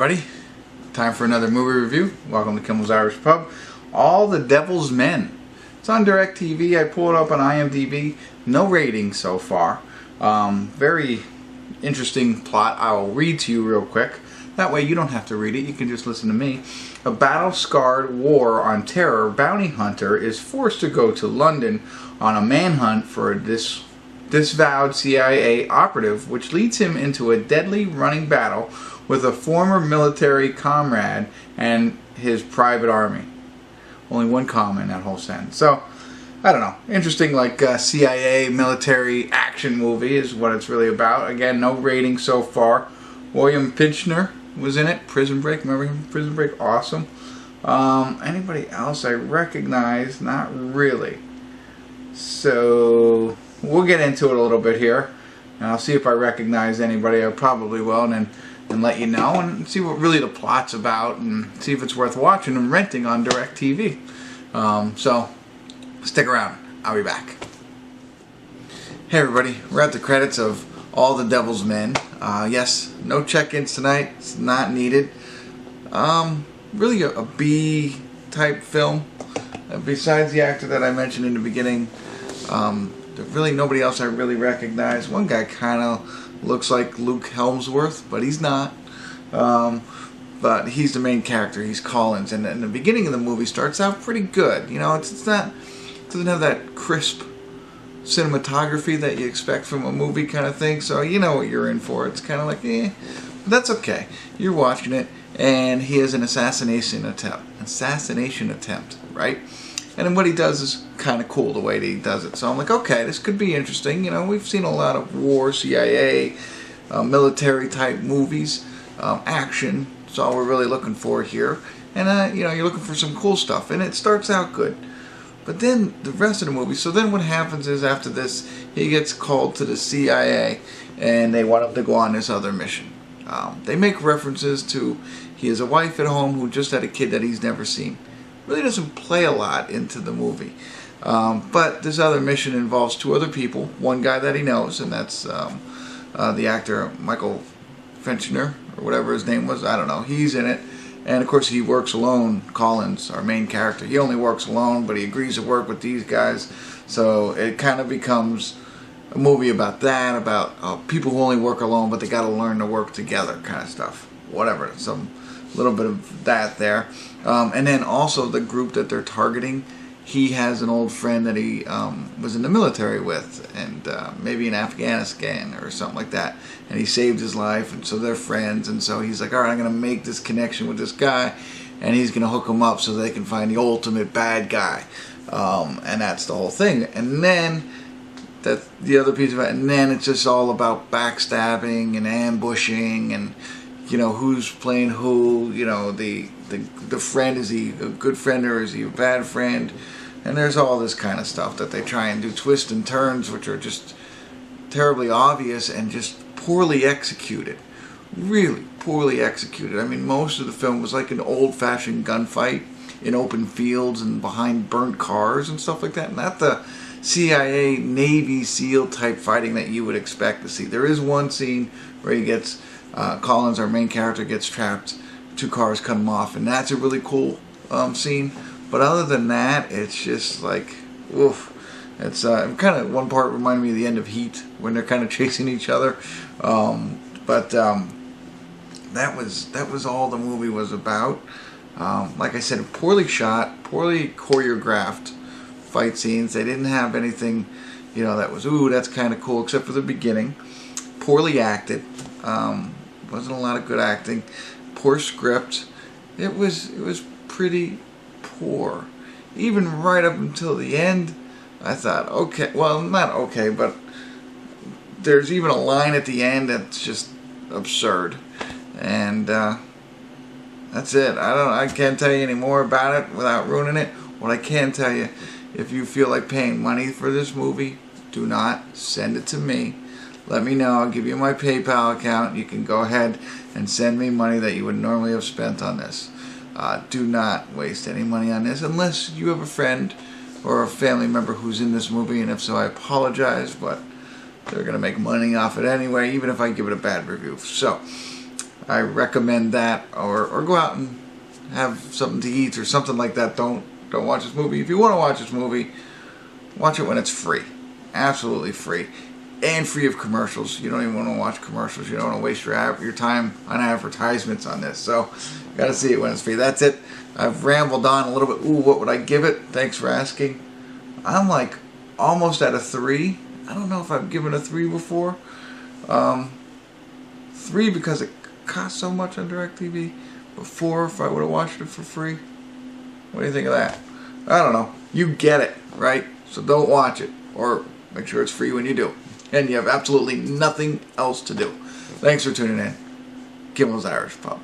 everybody. Time for another movie review. Welcome to Kimmel's Irish Pub. All the Devil's Men. It's on DirecTV. I pulled it up on IMDb. No rating so far. Very interesting plot. I'll read to you real quick. That way you don't have to read it. You can just listen to me. A battle-scarred war on terror bounty hunter is forced to go to London on a manhunt for a disavowed CIA operative, which leads him into a deadly running battle with a former military comrade and his private army. Only one comma in that whole sentence. So, I don't know. Interesting, like CIA military action movie is what it's really about. Again, no rating so far. William Fichtner was in it. Prison Break. Remember him? Prison Break. Awesome. Anybody else I recognize? Not really. So, we'll get into it a little bit here. And I'll see if I recognize anybody. I probably will. And let you know. And see what really the plot's about. And see if it's worth watching and renting on DirecTV. So, stick around. I'll be back. Hey everybody. We're at the credits of All the Devil's Men. Yes, no check-ins tonight. It's not needed. Really a B type film. Besides the actor that I mentioned in the beginning, there's really nobody else I really recognize. One guy kind of looks like Luke Helmsworth, but he's not. But he's the main character. He's Collins, and the beginning of the movie starts out pretty good. You know, it's not, it doesn't have that crisp cinematography that you expect from a movie kind of thing, so you know what you're in for. It's kind of like, but that's okay. You're watching it, and he has an assassination attempt, right? And then what he does is kind of cool the way that he does it. So I'm like, okay, this could be interesting. You know, we've seen a lot of war, CIA, military type movies, action. That's all we're really looking for here. And you know, you're looking for some cool stuff, and it starts out good. But then the rest of the movie, so then what happens is after this, he gets called to the CIA and they want him to go on this other mission. They make references to he has a wife at home who just had a kid that he's never seen. Really doesn't play a lot into the movie. But this other mission involves two other people, one guy that he knows, and that's the actor Michael Fichtner, or whatever his name was, I don't know, he's in it. And of course he works alone, Collins, our main character. He only works alone, but he agrees to work with these guys. So it kind of becomes a movie about that, about people who only work alone, but they got to learn to work together kind of stuff. Whatever, some little bit of that there. And then also the group that they're targeting, he has an old friend that he was in the military with, and maybe in Afghanistan or something like that, and he saved his life, and so they're friends, and so he's like, alright, I'm going to make this connection with this guy, and he's going to hook him up so they can find the ultimate bad guy, and that's the whole thing. And then that's the other piece of it, and then it's just all about backstabbing and ambushing, and you know, who's playing who, you know, the friend, is he a good friend or is he a bad friend? And there's all this kind of stuff that they try and do twists and turns, which are just terribly obvious and just poorly executed. Really poorly executed. I mean, most of the film was like an old-fashioned gunfight in open fields and behind burnt cars and stuff like that. Not the CIA, Navy SEAL type fighting that you would expect to see. There is one scene where he gets, Collins, our main character, gets trapped. Two cars cut him off, and that's a really cool scene. But other than that, it's just like, oof. It's kind of, one part reminded me of the end of Heat when they're kind of chasing each other. But that was all the movie was about. Like I said, poorly shot, poorly choreographed fight scenes. They didn't have anything, you know, that was, ooh, that's kind of cool, except for the beginning. Poorly acted. Wasn't a lot of good acting. Poor script. It was pretty poor. Even right up until the end, I thought, okay, well, not okay, but there's even a line at the end that's just absurd. And that's it. I can't tell you any more about it without ruining it. What I can tell you, if you feel like paying money for this movie, do not send it to me. Let me know. I'll give you my PayPal account. You can go ahead and send me money that you would normally have spent on this. Do not waste any money on this unless you have a friend or a family member who's in this movie, and if so, I apologize, but they're going to make money off it anyway, even if I give it a bad review. So, I recommend that, or go out and have something to eat or something like that. Don't watch this movie. If you want to watch this movie, watch it when it's free. Absolutely free. And free of commercials. You don't even want to watch commercials. You don't want to waste your time on advertisements on this. So, you got to see it when it's free. That's it. I've rambled on a little bit. Ooh, what would I give it? Thanks for asking. I'm like almost at a 3. I don't know if I've given a 3 before. 3 because it cost so much on DirecTV. But 4 if I would have watched it for free. What do you think of that? I don't know. You get it, right? So don't watch it. Or make sure it's free when you do. And you have absolutely nothing else to do. Thanks for tuning in. Kimmel's Irish Pub.